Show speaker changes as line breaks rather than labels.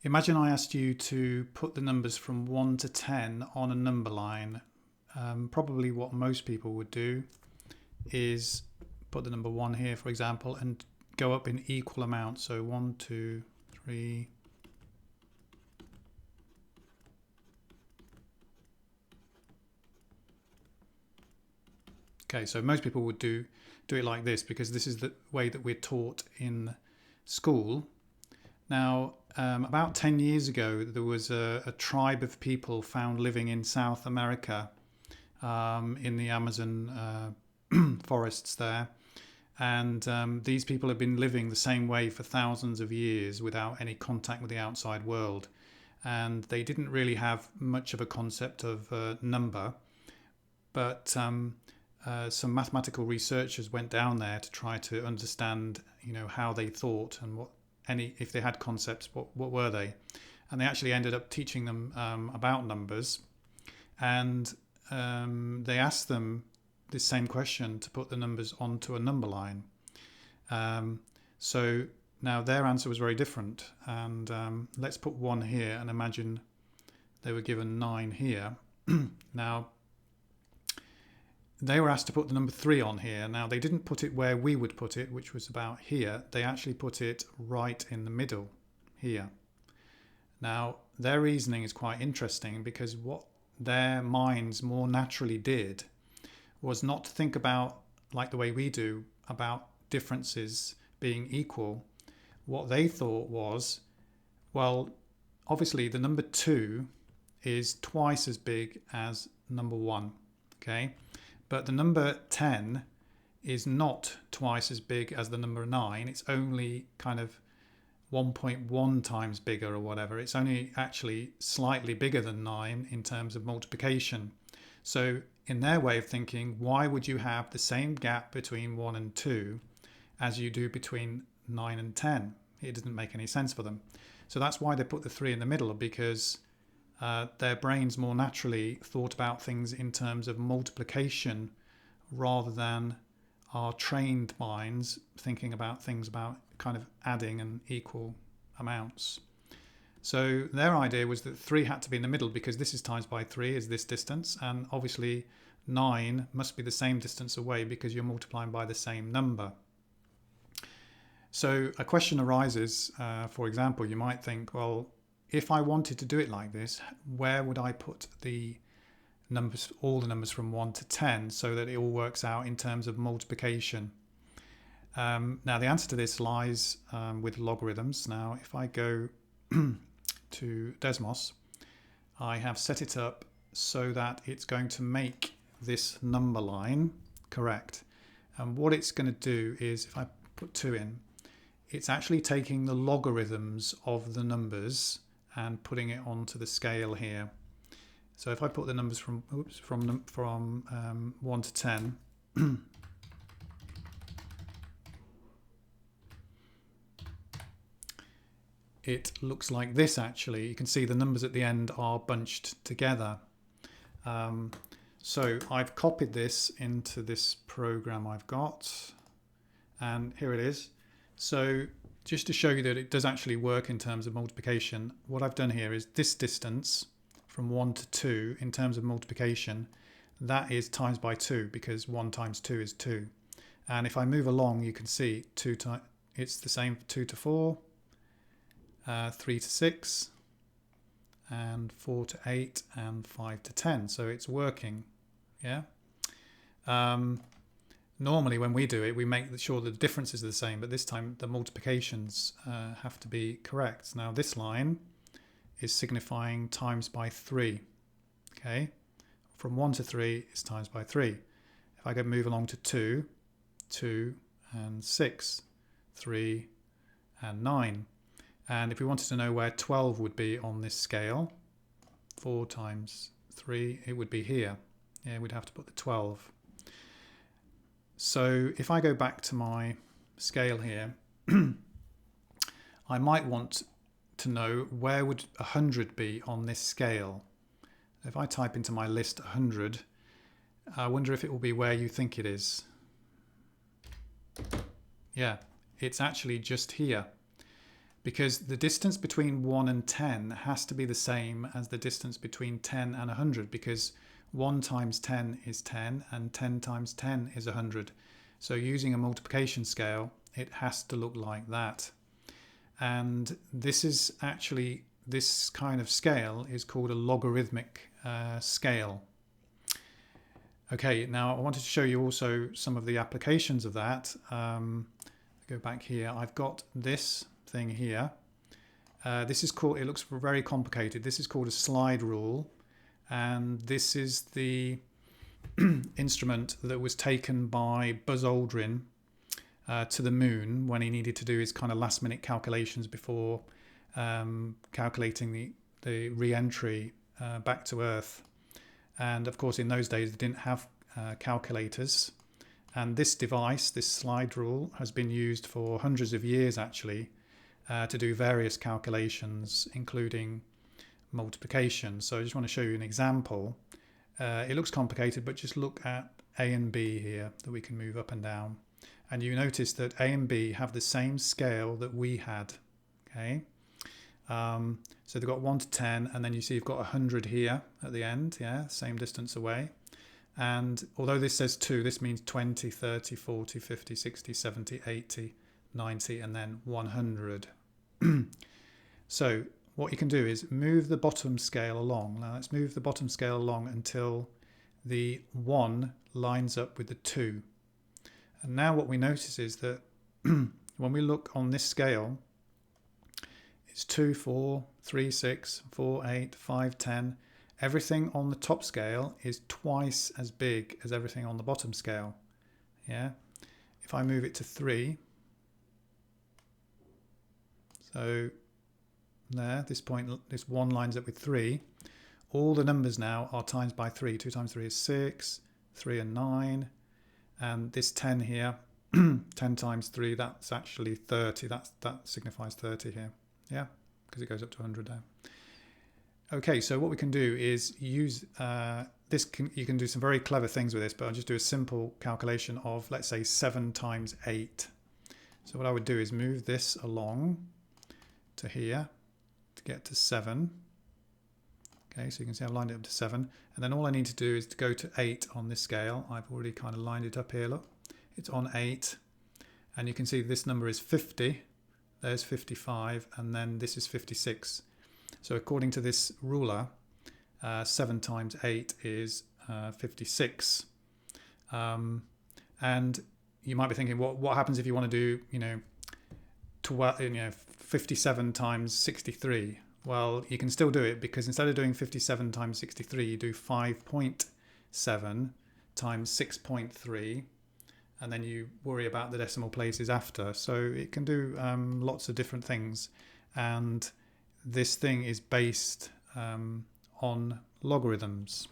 Imagine I asked you to put the numbers from 1 to 10 on a number line. Probably what most people would do is put the number 1 here, for example, and go up in equal amounts. So 1, 2, 3. Okay, so most people would do it like this because this is the way that we're taught in school. Now, about 10 years ago, there was a tribe of people found living in South America, in the Amazon forests there. And these people have been living the same way for thousands of years without any contact with the outside world. And they didn't really have much of a concept of number. But some mathematical researchers went down there to try to understand, how they thought and if they had concepts, what were they? And they actually ended up teaching them about numbers. And they asked them this same question to put the numbers onto a number line. So now their answer was very different. And let's put 1 here and imagine they were given 9 here. Now, they were asked to put the number 3 on here. Now, they didn't put it where we would put it, which was about here. They actually put it right in the middle here. Now, their reasoning is quite interesting because what their minds more naturally did was not to think about, like the way we do, about differences being equal. What they thought was, well, obviously the number 2 is twice as big as number 1, okay? But the number 10 is not twice as big as the number 9. It's only kind of 1.1 times bigger or whatever. It's only actually slightly bigger than 9 in terms of multiplication. So in their way of thinking, why would you have the same gap between 1 and 2 as you do between 9 and 10? It doesn't make any sense for them. So that's why they put the 3 in the middle, because their brains more naturally thought about things in terms of multiplication rather than our trained minds thinking about things about kind of adding and equal amounts. So their idea was that 3 had to be in the middle because this is times by 3 is this distance, and obviously 9 must be the same distance away because you're multiplying by the same number. So a question arises, for example, you might think, well, if I wanted to do it like this, where would I put the numbers, all the numbers from 1 to 10, so that it all works out in terms of multiplication? Now, the answer to this lies with logarithms. Now, if I go to Desmos, I have set it up so that it's going to make this number line correct. And what it's going to do is, if I put 2 in, it's actually taking the logarithms of the numbers and putting it onto the scale here. So if I put the numbers from 1 to 10, it looks like this actually. You can see the numbers at the end are bunched together. So I've copied this into this program I've got, and here it is. So just to show you that it does actually work in terms of multiplication, what I've done here is this distance from 1 to 2 in terms of multiplication, that is times by 2 because 1 times 2 is 2. And if I move along, you can see it's the same for 2 to 4, 3 to 6, and 4 to 8, and 5 to 10. So it's working, yeah. Normally when we do it, we make sure the differences are the same, but this time the multiplications have to be correct. Now this line is signifying times by 3, okay? From 1 to 3 is times by 3. If I go move along to 2, 2 and 6, 3 and 9. And if we wanted to know where 12 would be on this scale, 4 times 3, it would be here. Yeah, we'd have to put the 12. So if I go back to my scale here, I might want to know where would 100 be on this scale. If I type into my list 100, I wonder if it will be where you think it is. Yeah, it's actually just here, because the distance between 1 and 10 has to be the same as the distance between 10 and 100, because 1 times 10 is 10 and 10 times 10 is 100. So using a multiplication scale, it has to look like that. And this is actually, this kind of scale is called a logarithmic scale. Okay, now I wanted to show you also some of the applications of that. Go back here. I've got this thing here. This is called, it looks very complicated. This is called a slide rule. And this is the instrument that was taken by Buzz Aldrin to the moon when he needed to do his kind of last minute calculations before calculating the re-entry back to Earth. And of course, in those days, they didn't have calculators. And this device, this slide rule, has been used for hundreds of years actually to do various calculations, including multiplication. So I just want to show you an example. It looks complicated, but just look at A and B here that we can move up and down. And you notice that A and B have the same scale that we had. Okay. So they've got 1 to 10, and then you see you've got 100 here at the end, yeah, same distance away. And although this says 2, this means 20, 30, 40, 50, 60, 70, 80, 90, and then 100. So what you can do is move the bottom scale along. Now let's move the bottom scale along until the 1 lines up with the 2. And now what we notice is that when we look on this scale, it's 2, 4, 3, 6, 4, 8, 5, 10. Everything on the top scale is twice as big as everything on the bottom scale. Yeah. If I move it to 3, so there, this point, this 1 lines up with 3. All the numbers now are times by 3. 2 times 3 is 6, 3 and 9. And this 10 here, 10 times 3, that's actually 30. That signifies 30 here. Yeah, because it goes up to 100 now. Okay, so what we can do is use this. You can do some very clever things with this, but I'll just do a simple calculation of, let's say, 7 times 8. So what I would do is move this along to here to get to 7. Okay, so you can see I've lined it up to 7. And then all I need to do is to go to 8 on this scale. I've already kind of lined it up here, look. It's on 8. And you can see this number is 50. There's 55, and then this is 56. So according to this ruler, 7 times 8 is 56. And you might be thinking, what happens if you want to do, 57 times 63? Well, you can still do it, because instead of doing 57 times 63, you do 5.7 times 6.3. And then you worry about the decimal places after. So it can do lots of different things. And this thing is based on logarithms.